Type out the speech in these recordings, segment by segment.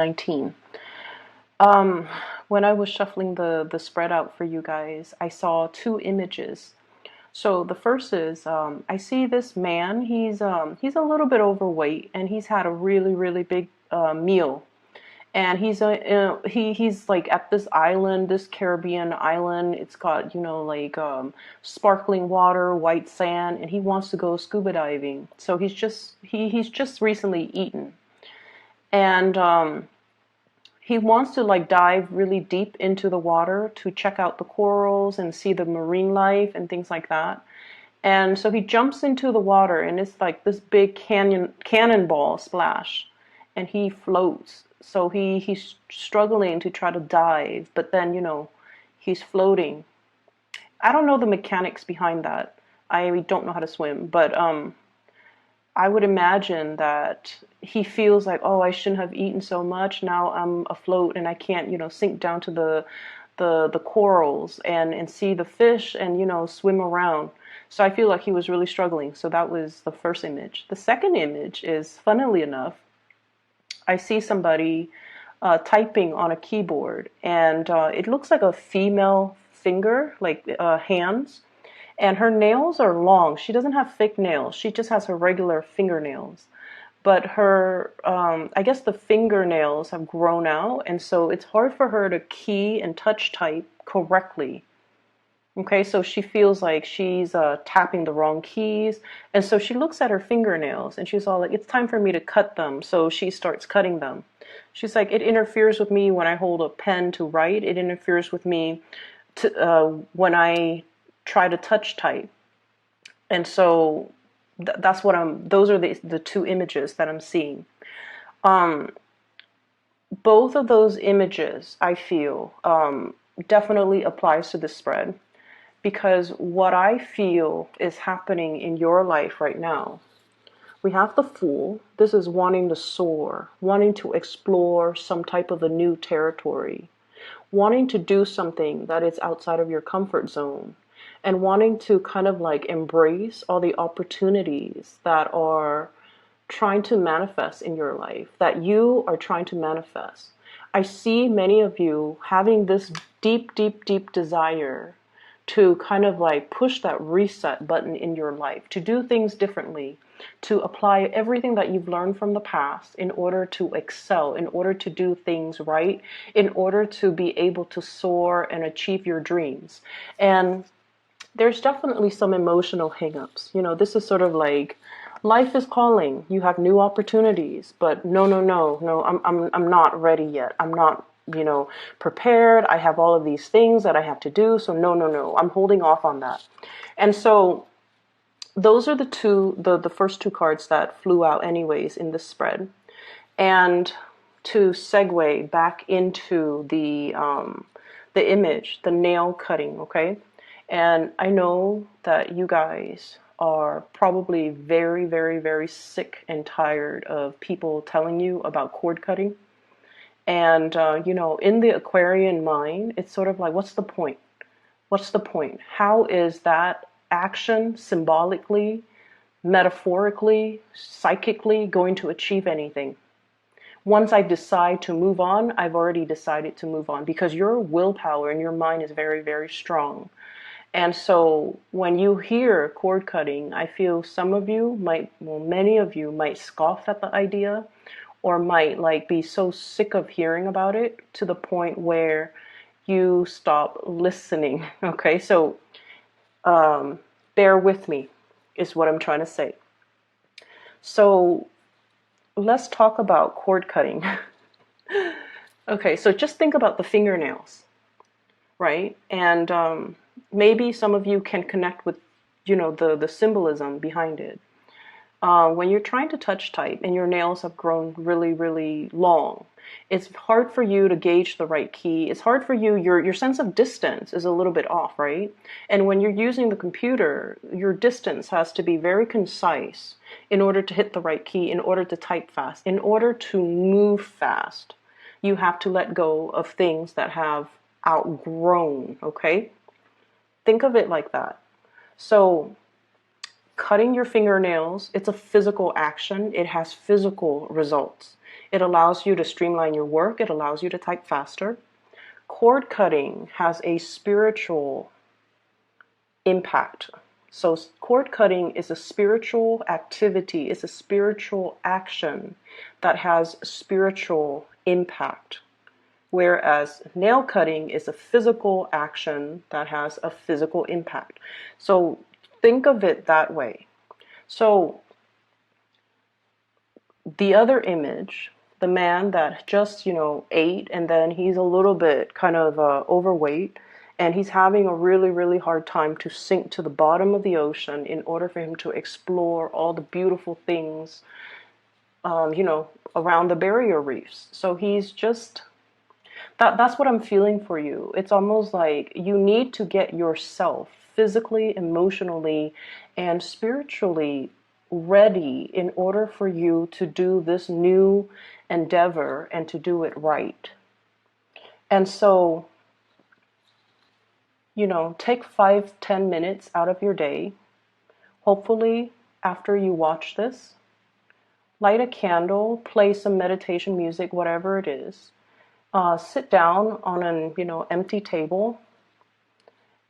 19. When I was shuffling the spread out for you guys, I saw two images. So the first is I see this man. He's a little bit overweight, and he's had a really big meal. And he's like at this island, this Caribbean island. It's got, you know, like sparkling water, white sand, and he wants to go scuba diving. So he's just recently eaten, and he wants to like dive really deep into the water to check out the corals and see the marine life and things like that. And so he jumps into the water, and it's like this big cannonball splash, and he floats. So he's struggling to try to dive, but then, you know, he's floating. I don't know the mechanics behind that. I don't know how to swim, but I would imagine that he feels like, oh, I shouldn't have eaten so much. Now I'm afloat and I can't, you know, sink down to the corals and see the fish and, you know, swim around. So I feel like he was really struggling. So that was the first image. The second image is, funnily enough, I see somebody typing on a keyboard, and it looks like a female finger, like hands, and her nails are long. She doesn't have thick nails. She just has her regular fingernails. But her, I guess the fingernails have grown out, and so it's hard for her to key and touch type correctly. Okay, so she feels like she's tapping the wrong keys. And so she looks at her fingernails and she's all like, it's time for me to cut them. So she starts cutting them. She's like, it interferes with me when I hold a pen to write. It interferes with me when I try to touch type. And so that's what those are the two images that I'm seeing. Both of those images, I feel, definitely applies to this spread. Because what I feel is happening in your life right now, we have the Fool. This is wanting to soar, wanting to explore some type of a new territory, wanting to do something that is outside of your comfort zone, and wanting to kind of like embrace all the opportunities that are trying to manifest in your life, that you are trying to manifest. I see many of you having this deep desire to kind of like push that reset button in your life, to do things differently, to apply everything that you've learned from the past in order to excel, in order to do things right, in order to be able to soar and achieve your dreams. And there's definitely some emotional hangups. You know, this is sort of like life is calling. You have new opportunities, but no, I'm not ready yet. I'm not, you know, prepared. I have all of these things that I have to do. So no, I'm holding off on that. And so those are the first two cards that flew out anyways in this spread. And to segue back into the image, the nail cutting, okay? And I know that you guys are probably very sick and tired of people telling you about cord cutting. And, you know, in the Aquarian mind, it's sort of like, what's the point? What's the point? How is that action symbolically, metaphorically, psychically going to achieve anything? Once I decide to move on, I've already decided to move on because your willpower and your mind is very strong. And so when you hear cord cutting, I feel some of you might, well, many of you might scoff at the idea, or might like be so sick of hearing about it to the point where you stop listening. Okay, so bear with me is what I'm trying to say. So let's talk about cord cutting. Okay, so just think about the fingernails, right? And maybe some of you can connect with, you know, the symbolism behind it. When you're trying to touch type and your nails have grown really long, it's hard for you to gauge the right key. It's hard for you, your sense of distance is a little bit off, right? And when you're using the computer, your distance has to be very concise in order to hit the right key, in order to type fast, in order to move fast. You have to let go of things that have outgrown, okay? Think of it like that. So cutting your fingernails, it's a physical action. It has physical results. It allows you to streamline your work. It allows you to type faster. Cord cutting has a spiritual impact. So cord cutting is a spiritual activity, it's a spiritual action that has spiritual impact. Whereas nail cutting is a physical action that has a physical impact. So think of it that way. So the other image, the man that just, ate, and then he's a little bit kind of overweight, and he's having a really, really hard time to sink to the bottom of the ocean in order for him to explore all the beautiful things, around the barrier reefs. So he's just, that's what I'm feeling for you. It's almost like you need to get yourself physically, emotionally, and spiritually ready in order for you to do this new endeavor and to do it right. And so, take 5-10 minutes out of your day. Hopefully, after you watch this, light a candle, play some meditation music, whatever it is. Sit down on an empty table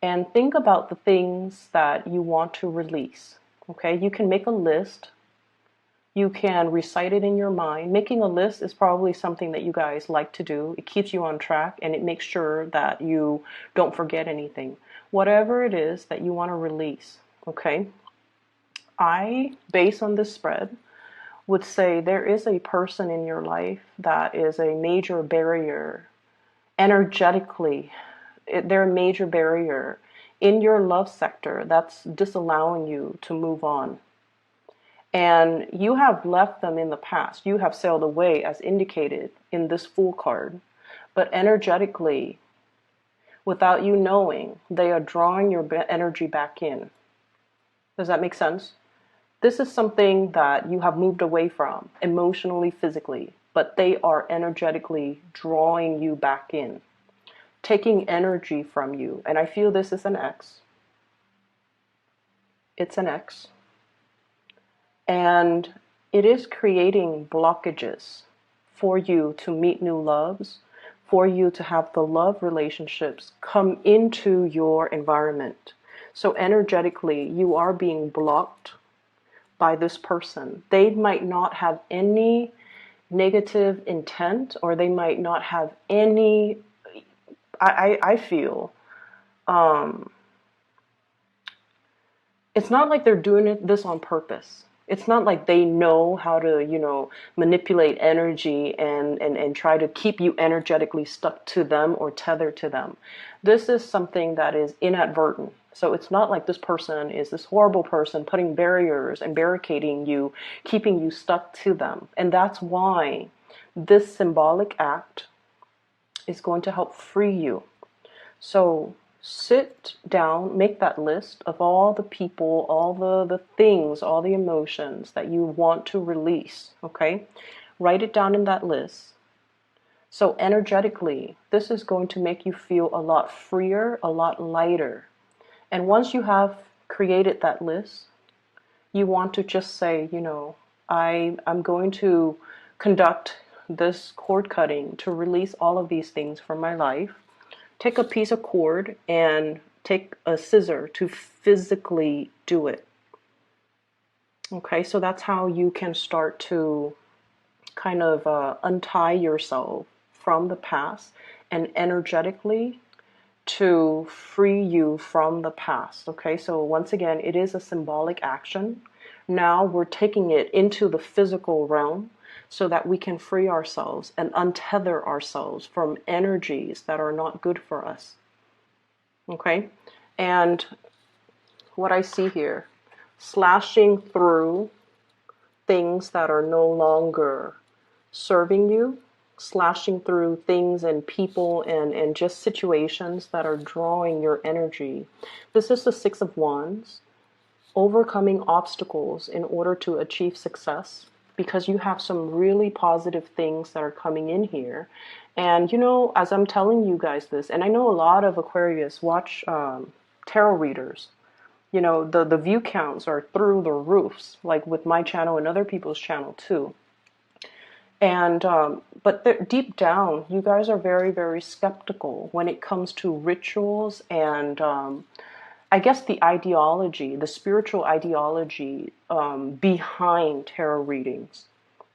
and think about the things that you want to release. Okay, you can make a list. You can recite it in your mind. Making a list is probably something that you guys like to do. It keeps you on track and it makes sure that you don't forget anything. Whatever it is that you want to release, okay? I, based on this spread, would say there is a person in your life that is a major barrier energetically. They're a major barrier in your love sector that's disallowing you to move on. And you have left them in the past. You have sailed away as indicated in this Fool card. But energetically, without you knowing, they are drawing your energy back in. Does that make sense? This is something that you have moved away from, emotionally, physically, but they are energetically drawing you back in, taking energy from you. And I feel this is an X. It's an X. And it is creating blockages for you to meet new loves, for you to have the love relationships come into your environment. So energetically, you are being blocked by this person. They might not have any negative intent, or they might not have any, I feel, it's not like they're doing this on purpose. It's not like they know how to, manipulate energy and try to keep you energetically stuck to them or tethered to them. This is something that is inadvertent. So it's not like this person is this horrible person putting barriers and barricading you, keeping you stuck to them. And that's why this symbolic act is going to help free you. So sit down, make that list of all the people, all the things, all the emotions that you want to release, okay? Write it down in that list. So energetically, this is going to make you feel a lot freer, a lot lighter. And once you have created that list, you want to just say, I'm going to conduct this cord cutting to release all of these things from my life. Take a piece of cord and take a scissor to physically do it. Okay, so that's how you can start to kind of untie yourself from the past and energetically to free you from the past. Okay, so once again, it is a symbolic action. Now we're taking it into the physical realm so that we can free ourselves and untether ourselves from energies that are not good for us. Okay, and what I see here, slashing through things that are no longer serving you, slashing through things and people and just situations that are drawing your energy. This is the Six of Wands, overcoming obstacles in order to achieve success, because you have some really positive things that are coming in here. And as I'm telling you guys this, and I know a lot of Aquarius watch tarot readers, the view counts are through the roofs, like with my channel and other people's channel too. And but deep down, you guys are very, very skeptical when it comes to rituals and I guess the ideology, the spiritual ideology behind tarot readings.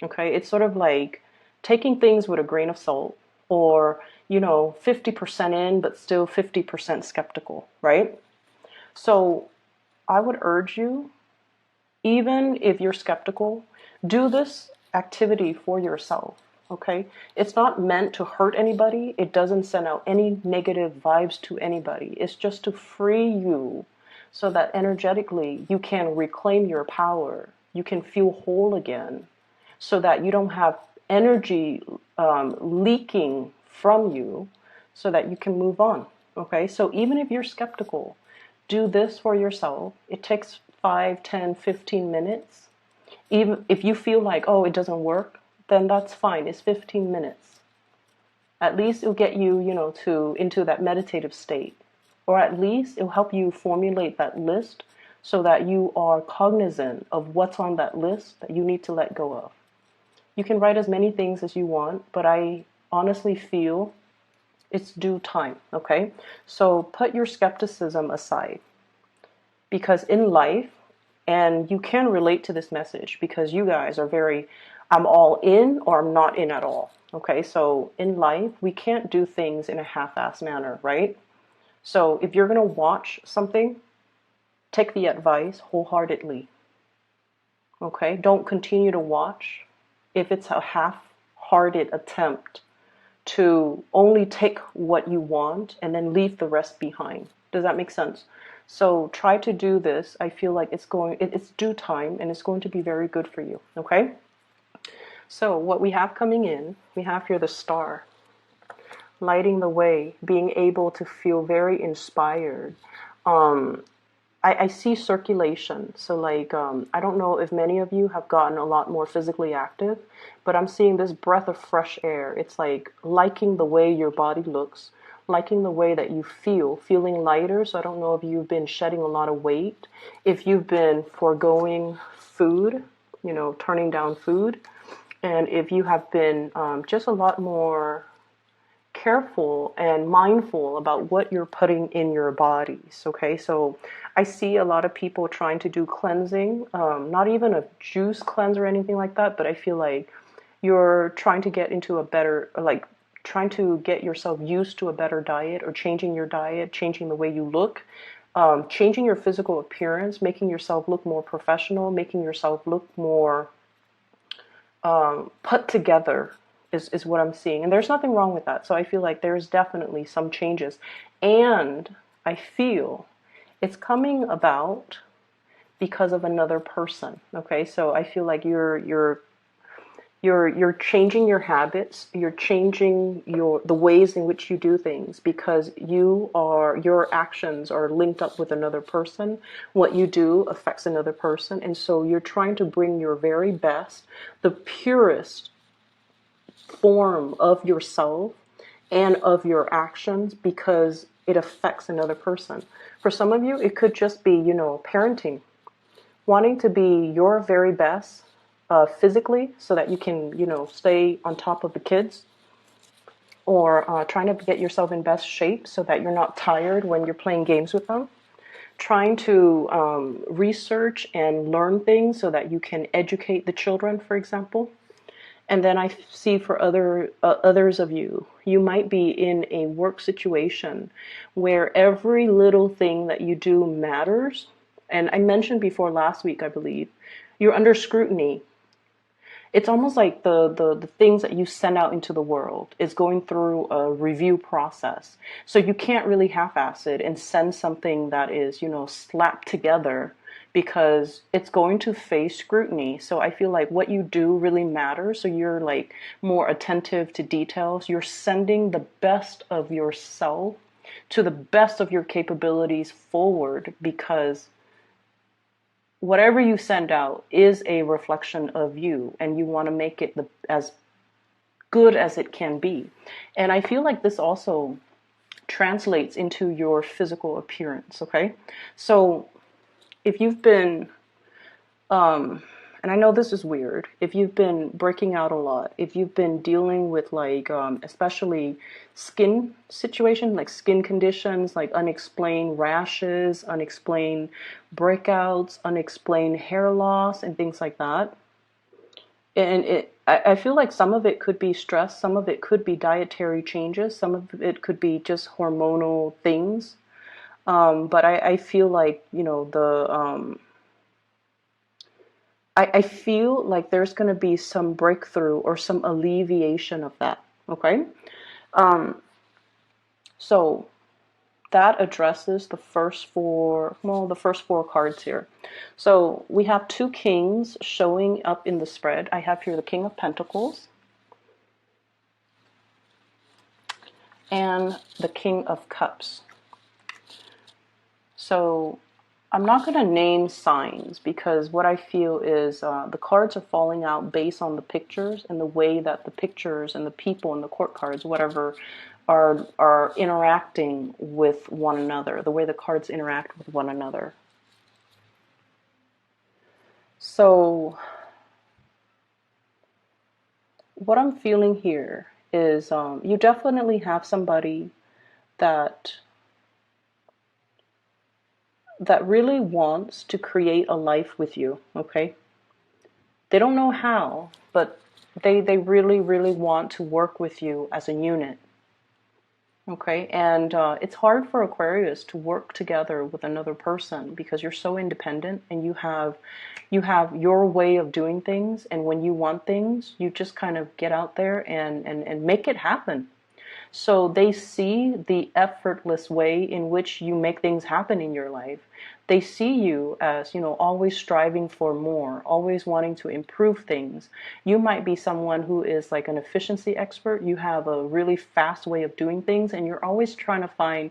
Okay, it's sort of like taking things with a grain of salt, or 50% in, but still 50% skeptical, right? So I would urge you, even if you're skeptical, do this activity for yourself. Okay, it's not meant to hurt anybody. It doesn't send out any negative vibes to anybody. It's just to free you so that energetically you can reclaim your power. You can feel whole again so that you don't have energy leaking from you, so that you can move on. Okay, so even if you're skeptical, do this for yourself. It takes 5, 10, 15 minutes. Even if you feel like, oh, it doesn't work, then that's fine. It's 15 minutes. At least it'll get you, to into that meditative state. Or at least it'll help you formulate that list so that you are cognizant of what's on that list that you need to let go of. You can write as many things as you want, but I honestly feel it's due time, okay? So put your skepticism aside, because in life, and you can relate to this message because you guys are very, I'm all in or I'm not in at all, okay? So in life, we can't do things in a half-assed manner, right? So if you're going to watch something, take the advice wholeheartedly, okay? Don't continue to watch if it's a half-hearted attempt to only take what you want and then leave the rest behind. Does that make sense? So try to do this. I feel like it's due time and it's going to be very good for you, okay? So what we have coming in, we have here the star, lighting the way, being able to feel very inspired. I see circulation. So like, I don't know if many of you have gotten a lot more physically active, but I'm seeing this breath of fresh air. It's like liking the way your body looks, liking the way that you feel, feeling lighter. So I don't know if you've been shedding a lot of weight, if you've been foregoing food, turning down food, and if you have been just a lot more careful and mindful about what you're putting in your bodies. Okay, so I see a lot of people trying to do cleansing, not even a juice cleanse or anything like that, but I feel like you're trying to get into a better, like trying to get yourself used to a better diet, or changing your diet, changing the way you look, changing your physical appearance, making yourself look more professional, making yourself look more put together is what I'm seeing. And there's nothing wrong with that. So I feel like there's definitely some changes. And I feel it's coming about because of another person. Okay, so I feel like you're changing your habits, you're changing the ways in which you do things, because your actions are linked up with another person. What you do affects another person, and so you're trying to bring your very best, the purest form of yourself and of your actions, because it affects another person. For some of you, it could just be, parenting, wanting to be your very best physically so that you can, stay on top of the kids, or trying to get yourself in best shape so that you're not tired when you're playing games with them, trying to research and learn things so that you can educate the children, for example. And then I see for others of you, you might be in a work situation where every little thing that you do matters. And I mentioned before last week, I believe, you're under scrutiny. It's almost like the things that you send out into the world is going through a review process. So you can't really half-ass it and send something that is, slapped together, because it's going to face scrutiny. So I feel like what you do really matters. So you're like more attentive to details. You're sending the best of yourself to the best of your capabilities forward, because whatever you send out is a reflection of you, and you want to make it as good as it can be. And I feel like this also translates into your physical appearance, okay? So if you've been And I know this is weird. If you've been breaking out a lot, if you've been dealing with like, especially skin situation, like skin conditions, like unexplained rashes, unexplained breakouts, unexplained hair loss, and things like that. And I feel like some of it could be stress, some of it could be dietary changes, some of it could be just hormonal things. But I feel like, I feel like there's going to be some breakthrough or some alleviation of that. Okay. Um, so that addresses the first four, well, the first four cards here. So we have two kings showing up in the spread. I have here the King of Pentacles and the King of Cups. So I'm not going to name signs because what I feel is the cards are falling out based on the pictures and the way that the pictures and the people and the court cards, whatever, are interacting with one another, the way the cards interact with one another. So what I'm feeling here is you definitely have somebody that really wants to create a life with you, okay? They don't know how, but they really, really want to work with you as a unit, okay? And it's hard for Aquarius to work together with another person because you're so independent and you have your way of doing things, and when you want things, you just kind of get out there and make it happen. So they see the effortless way in which you make things happen in your life. They see you as, always striving for more, always wanting to improve things. You might be someone who is like an efficiency expert. You have a really fast way of doing things, and you're always trying to find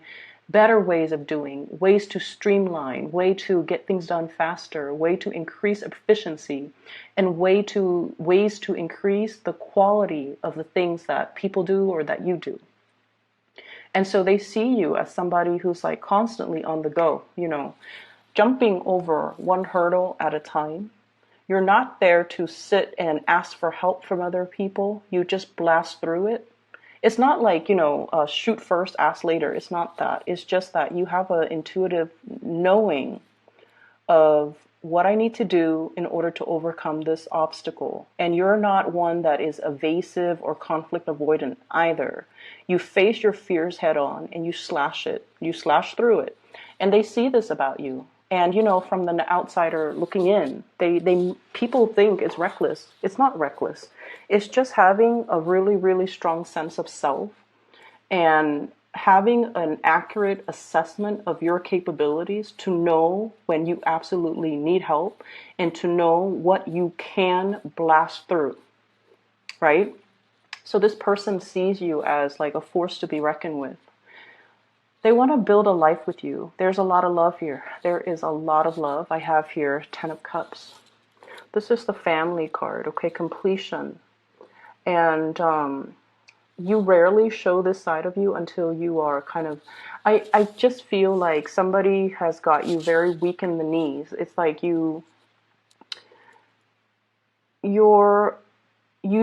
better ways of doing, ways to streamline, way to get things done faster, way to increase efficiency, and ways to increase the quality of the things that people do or that you do. And so they see you as somebody who's like constantly on the go, jumping over one hurdle at a time. You're not there to sit and ask for help from other people. You just blast through it. It's not like, shoot first, ask later. It's not that. It's just that you have an intuitive knowing of what I need to do in order to overcome this obstacle. And you're not one that is evasive or conflict avoidant either. You face your fears head on and you slash it. You slash through it. And they see this about you. And, from the outsider looking in, people think it's reckless. It's not reckless. It's just having a really, really strong sense of self and having an accurate assessment of your capabilities to know when you absolutely need help and to know what you can blast through, right? So this person sees you as like a force to be reckoned with. They want to build a life with you. There's a lot of love here. There is a lot of love. I have here 10 of Cups. This is the family card, okay? Completion. And you rarely show this side of you until you are kind of, I just feel like somebody has got you very weak in the knees. It's like you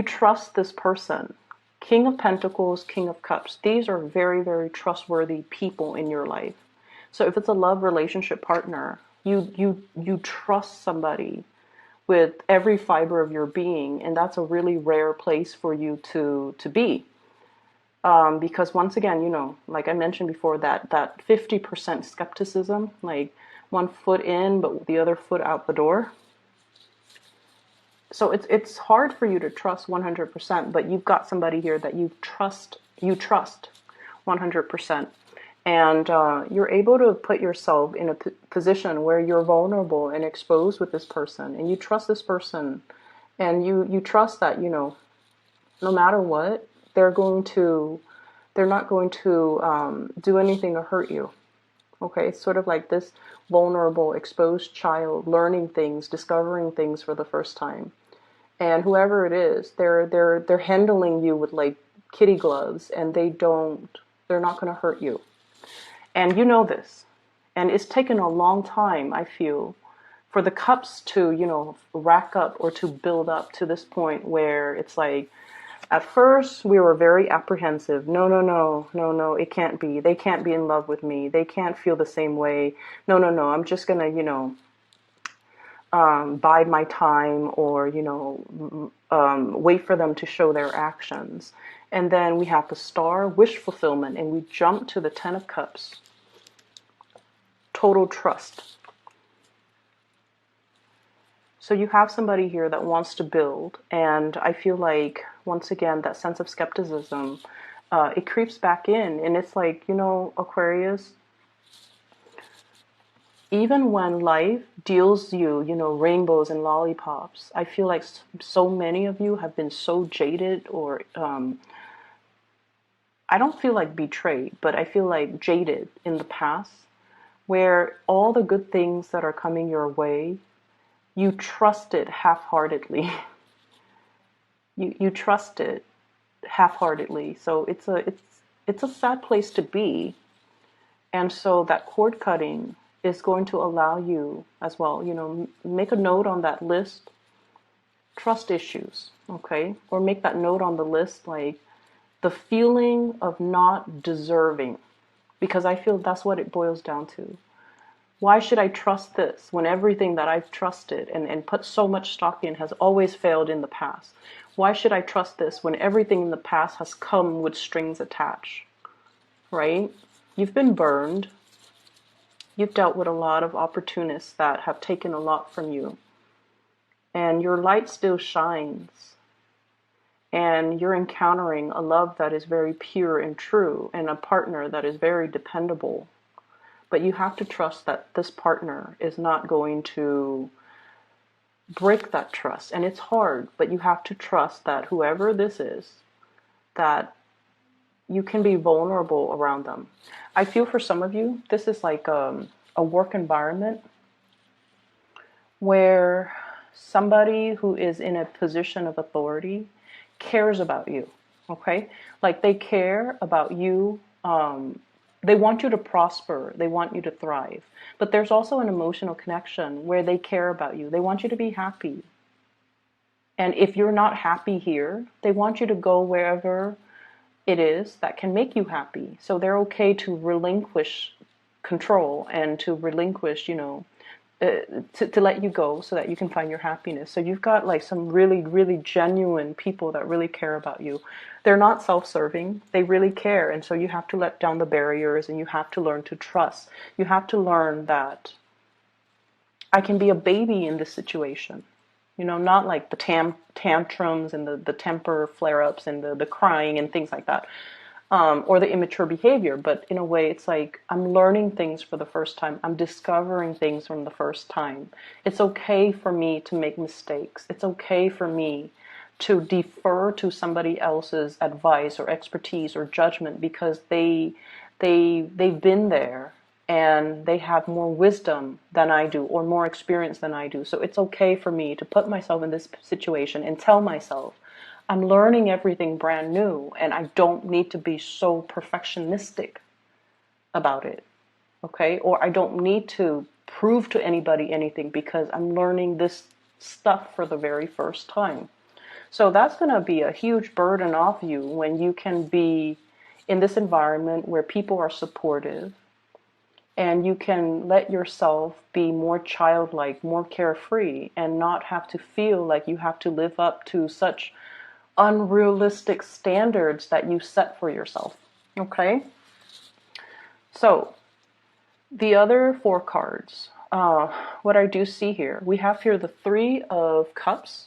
trust this person. King of Pentacles, King of Cups. These are very, very trustworthy people in your life. So if it's a love relationship partner, you trust somebody with every fiber of your being, and that's a really rare place for you to be. Because once again, like I mentioned before, that 50% skepticism, like one foot in but the other foot out the door. So it's hard for you to trust 100%, but you've got somebody here that you trust 100%. And you're able to put yourself in a position where you're vulnerable and exposed with this person, and you trust this person, and you trust that, no matter what, they're not going to do anything to hurt you. Okay, it's sort of like this vulnerable, exposed child learning things, discovering things for the first time. And whoever it is, they're handling you with like kitty gloves, and they're not going to hurt you. And you know this. And it's taken a long time, I feel, for the cups to, rack up or to build up to this point where it's like, at first we were very apprehensive. No, no, no, no, no, it can't be. They can't be in love with me. They can't feel the same way. No, no, no, I'm just gonna, bide my time, or, wait for them to show their actions. And then we have the star, wish fulfillment, and we jump to the 10 of cups, total trust. So you have somebody here that wants to build, and I feel like, once again, that sense of skepticism, it creeps back in, and it's like, Aquarius, even when life deals you, rainbows and lollipops, I feel like so many of you have been so jaded, or I don't feel like betrayed, but I feel like jaded in the past, where all the good things that are coming your way, you trust it half-heartedly. you trust it half-heartedly. So it's a sad place to be. And so that cord cutting is going to allow you as well, make a note on that list, trust issues, okay? Or make that note on the list, like the feeling of not deserving, because I feel that's what it boils down to. Why should I trust this when everything that I've trusted and put so much stock in has always failed in the past? Why should I trust this when everything in the past has come with strings attached, right? You've been burned. You've dealt with a lot of opportunists that have taken a lot from you. And your light still shines. And you're encountering a love that is very pure and true, and a partner that is very dependable. But you have to trust that this partner is not going to break that trust. And it's hard, but you have to trust that whoever this is, that you can be vulnerable around them. I feel for some of you, this is like a work environment where somebody who is in a position of authority cares about you, okay? Like they care about you. They want you to prosper. They want you to thrive. But there's also an emotional connection where they care about you. They want you to be happy. And if you're not happy here, they want you to go wherever it is that can make you happy. So they're okay to relinquish control and to relinquish, to let you go so that you can find your happiness. So you've got like some really, really genuine people that really care about you. They're not self-serving. They really care. And so you have to let down the barriers, and you have to learn to trust. You have to learn that I can be a baby in this situation. Not like the tantrums and the temper flare-ups and the crying and things like that, or the immature behavior. But in a way, it's like I'm learning things for the first time. I'm discovering things from the first time. It's okay for me to make mistakes. It's okay for me to defer to somebody else's advice or expertise or judgment, because they've been there. And they have more wisdom than I do, or more experience than I do. So it's okay for me to put myself in this situation and tell myself, I'm learning everything brand new, and I don't need to be so perfectionistic about it, okay? Or I don't need to prove to anybody anything, because I'm learning this stuff for the very first time. So that's going to be a huge burden off you when you can be in this environment where people are supportive, and you can let yourself be more childlike, more carefree, and not have to feel like you have to live up to such unrealistic standards that you set for yourself. Okay? So, the other 4 cards, what I do see here, we have here the 3 of Cups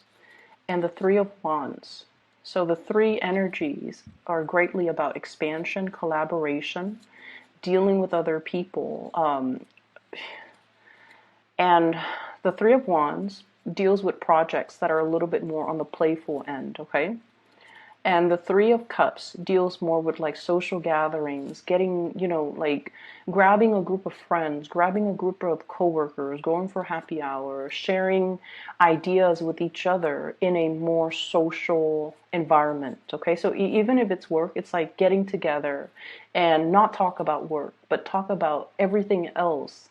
and the 3 of Wands. So the 3 energies are greatly about expansion, collaboration, dealing with other people. And the 3 of Wands deals with projects that are a little bit more on the playful end, okay? And the 3 of Cups deals more with like social gatherings, getting, like grabbing a group of friends, grabbing a group of coworkers, going for happy hour, sharing ideas with each other in a more social environment, okay? So even if it's work, it's like getting together and not talk about work, but talk about everything else,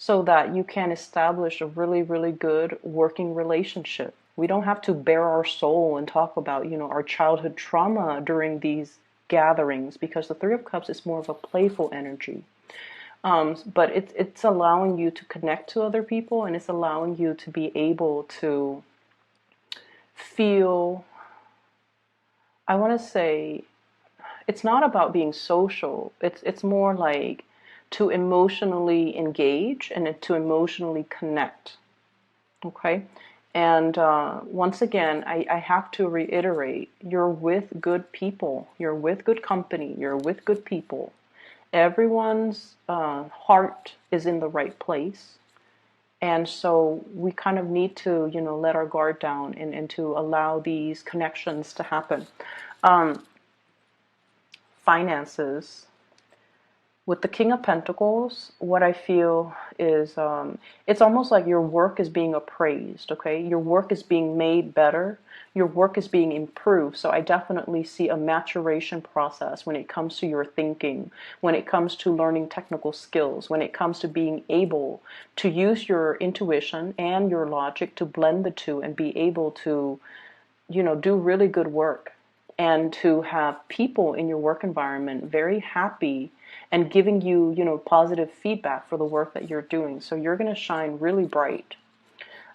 so that you can establish a really, really good working relationship. We don't have to bare our soul and talk about, our childhood trauma during these gatherings, because the Three of Cups is more of a playful energy. But it's allowing you to connect to other people, and it's allowing you to be able to feel, I want to say, it's not about being social. It's more like to emotionally engage and to emotionally connect. Okay? And once again, I have to reiterate, you're with good people. You're with good company. You're with good people. Everyone's heart is in the right place. And so we kind of need to, let our guard down and to allow these connections to happen. Finances. With the King of Pentacles, what I feel is it's almost like your work is being appraised, okay? Your work is being made better. Your work is being improved. So I definitely see a maturation process when it comes to your thinking, when it comes to learning technical skills, when it comes to being able to use your intuition and your logic to blend the two and be able to, do really good work, and to have people in your work environment very happy and giving you, positive feedback for the work that you're doing. So you're going to shine really bright.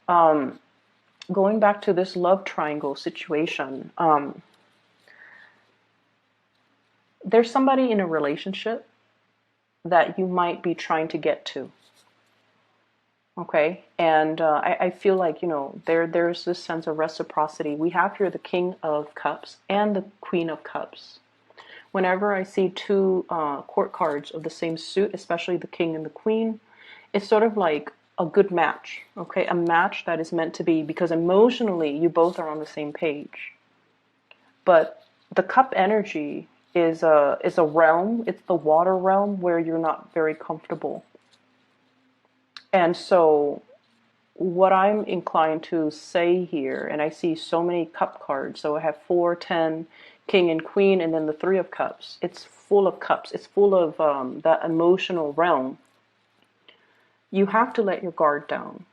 Going back to this love triangle situation, there's somebody in a relationship that you might be trying to get to. Okay, and I feel like, there's this sense of reciprocity. We have here the King of Cups and the Queen of Cups. Whenever I see two court cards of the same suit, especially the King and the Queen, it's sort of like a good match, okay? A match that is meant to be, because emotionally you both are on the same page. But the cup energy is a realm, it's the water realm where you're not very comfortable. And so what I'm inclined to say here, and I see so many cup cards, so I have 4, 10, King and Queen, and then the Three of Cups. It's full of cups. It's full of that emotional realm. You have to let your guard down.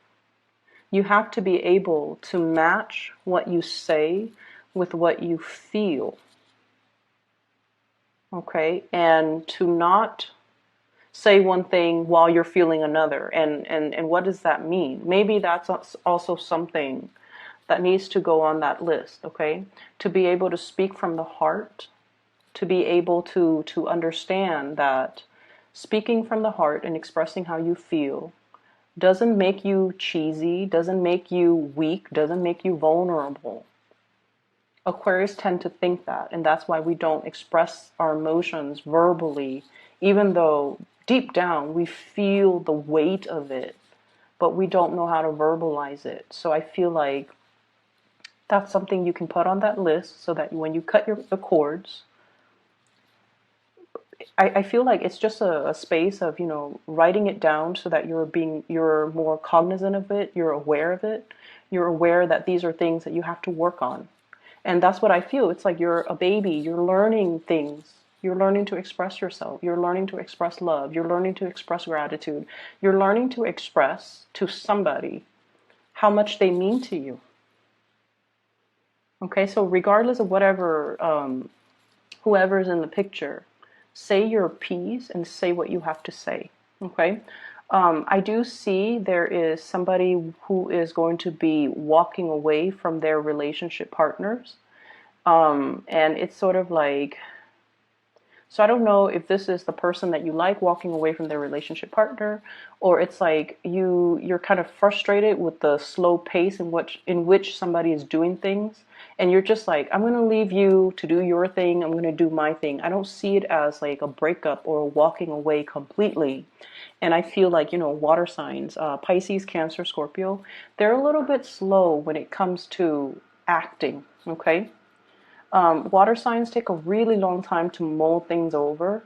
You have to be able to match what you say with what you feel. Okay? And to not say one thing while you're feeling another. And what does that mean? Maybe that's also something that needs to go on that list, okay? To be able to speak from the heart, to be able to understand that speaking from the heart and expressing how you feel doesn't make you cheesy, doesn't make you weak, doesn't make you vulnerable. Aquarius tend to think that, and that's why we don't express our emotions verbally, even though deep down we feel the weight of it, but we don't know how to verbalize it. So I feel like that's something you can put on that list, so that when you cut the cords, I feel like it's just a space of, writing it down so that you're more cognizant of it, you're aware of it, you're aware that these are things that you have to work on. And that's what I feel. It's like you're a baby, you're learning things. You're learning to express yourself. You're learning to express love. You're learning to express gratitude. You're learning to express to somebody how much they mean to you. Okay, so regardless of whoever's in the picture, say your piece and say what you have to say. Okay, I do see there is somebody who is going to be walking away from their relationship partners, and it's sort of like, so I don't know if this is the person that you like walking away from their relationship partner, or it's like you're kind of frustrated with the slow pace in which somebody is doing things, and you're just like, I'm going to leave you to do your thing, I'm going to do my thing. I don't see it as like a breakup or walking away completely. And I feel like, water signs, Pisces, Cancer, Scorpio, they're a little bit slow when it comes to acting, okay? Water signs take a really long time to mull things over.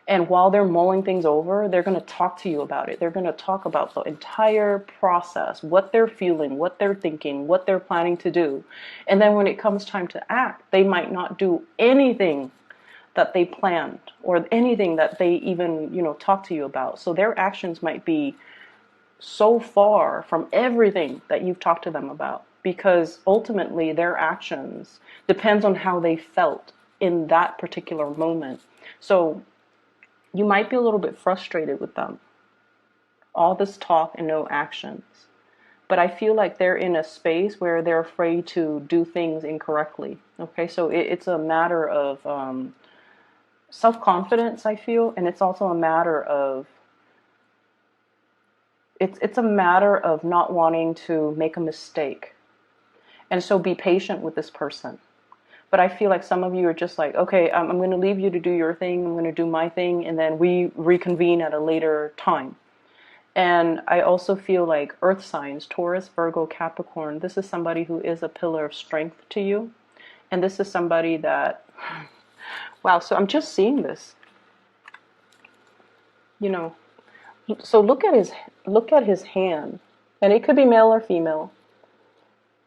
And while they're mulling things over, they're going to talk to you about it. They're going to talk about the entire process, what they're feeling, what they're thinking, what they're planning to do. And then when it comes time to act, they might not do anything that they planned or anything that they even, talk to you about. So their actions might be so far from everything that you've talked to them about, because ultimately their actions depends on how they felt in that particular moment. So you might be a little bit frustrated with them. All this talk and no actions. But I feel like they're in a space where they're afraid to do things incorrectly. Okay, so it's a matter of self-confidence, I feel, and it's also a matter of it's a matter of not wanting to make a mistake. And so be patient with this person. But I feel like some of you are just like, okay, I'm going to leave you to do your thing, I'm going to do my thing, and then we reconvene at a later time. And I also feel like earth signs, Taurus, Virgo, Capricorn, this is somebody who is a pillar of strength to you. And this is somebody that, wow, so I'm just seeing this, you know. So look at his hand, and it could be male or female.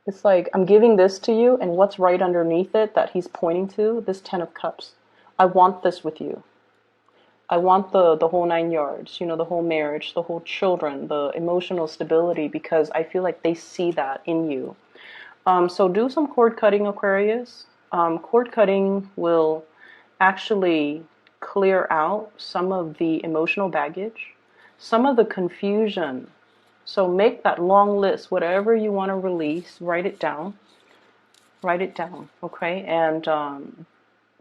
It's like, I'm giving this to you, and what's right underneath it that he's pointing to, this 10 of Cups. I want this with you. I want the whole 9 yards, you know, the whole marriage, the whole children, the emotional stability, because I feel like they see that in you. So do some cord cutting, Aquarius. Cord cutting will actually clear out some of the emotional baggage, some of the confusion. So make that long list, whatever you want to release, write it down, okay? And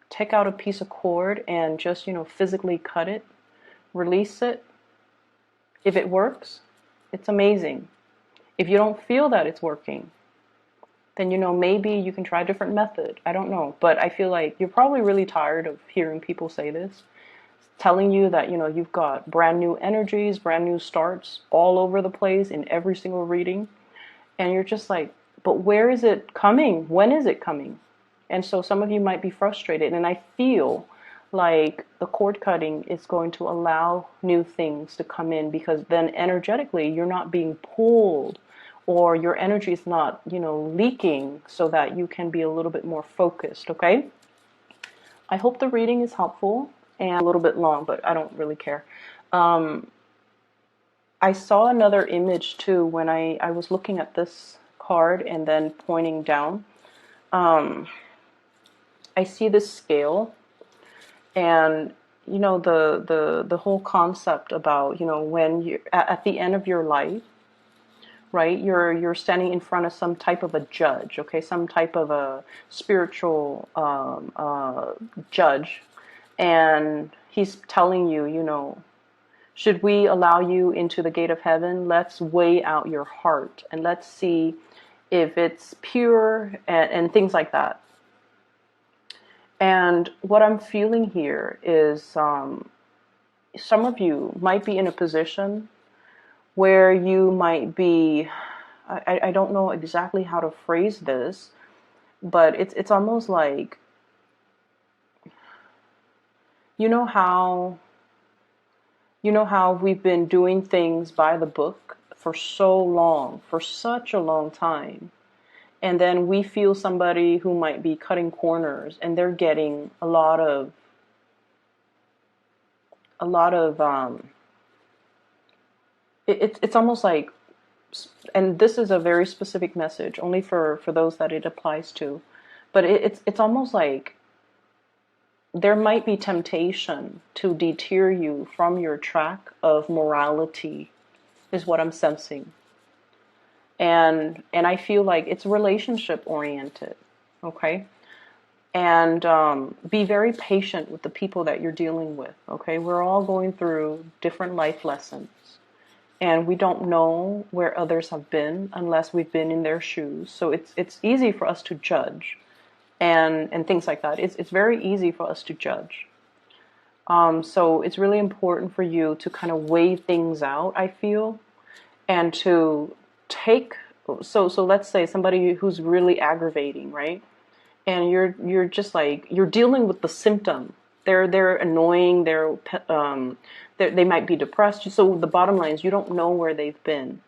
take out a piece of cord and just, you know, physically cut it, release it. If it works, it's amazing. If you don't feel that it's working, then, you know, maybe you can try a different method. I don't know. But I feel like you're probably really tired of hearing people say this, telling you that, you know, you've got brand new energies, brand new starts all over the place in every single reading. And you're just like, but where is it coming? When is it coming? And so some of you might be frustrated. And I feel like the cord cutting is going to allow new things to come in, because then energetically you're not being pulled, or your energy is not, you know, leaking, so that you can be a little bit more focused, okay? I hope the reading is helpful, and a little bit long, but I don't really care. I saw another image too when I was looking at this card and then pointing down. I see this scale, and you know, the whole concept about, you know, when you're at the end of your life, right? You're standing in front of some type of a judge, okay? Some type of a spiritual judge, and he's telling you, you know, should we allow you into the gate of heaven? Let's weigh out your heart, and let's see if it's pure, and things like that. And what I'm feeling here is some of you might be in a position where you might be, I don't know exactly how to phrase this, but it's almost like, you know how we've been doing things by the book for so long, for such a long time, and then we feel somebody who might be cutting corners, and they're getting a lot of it's almost like, and this is a very specific message only for those that it applies to, but it's almost like there might be temptation to deter you from your track of morality, is what I'm sensing. And I feel like it's relationship oriented, okay? And be very patient with the people that you're dealing with, okay? We're all going through different life lessons, and we don't know where others have been unless we've been in their shoes. So it's easy for us to judge, and things like that. It's very easy for us to judge. So it's really important for you to kind of weigh things out, I feel, and to take, so let's say somebody who's really aggravating, right? And you're just like, you're dealing with the symptom. They're annoying, they might be depressed. So the bottom line is, you don't know where they've been.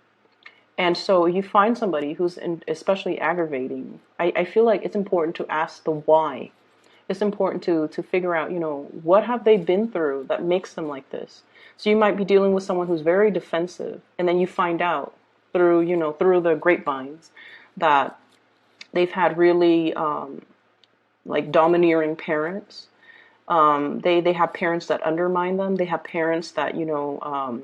And so you find somebody who's especially aggravating. I feel like it's important to ask the why. it's important to figure out, you know, what have they been through that makes them like this. So you might be dealing with someone who's very defensive, and then you find out through, you know, through the grapevines that they've had really like domineering parents. They have parents that undermine them. They have parents that, you know,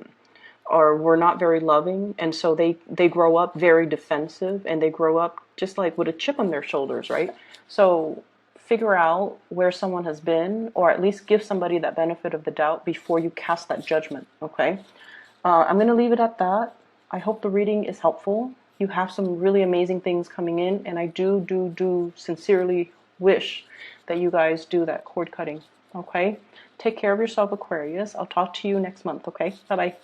or were not very loving, and so they grow up very defensive, and they grow up just like with a chip on their shoulders, right? So figure out where someone has been, or at least give somebody that benefit of the doubt before you cast that judgment. Okay, I'm going to leave it at that. I hope the reading is helpful. You have some really amazing things coming in, and I do sincerely wish that you guys do that cord cutting. Okay, take care of yourself, Aquarius. I'll talk to you next month. Okay, bye bye.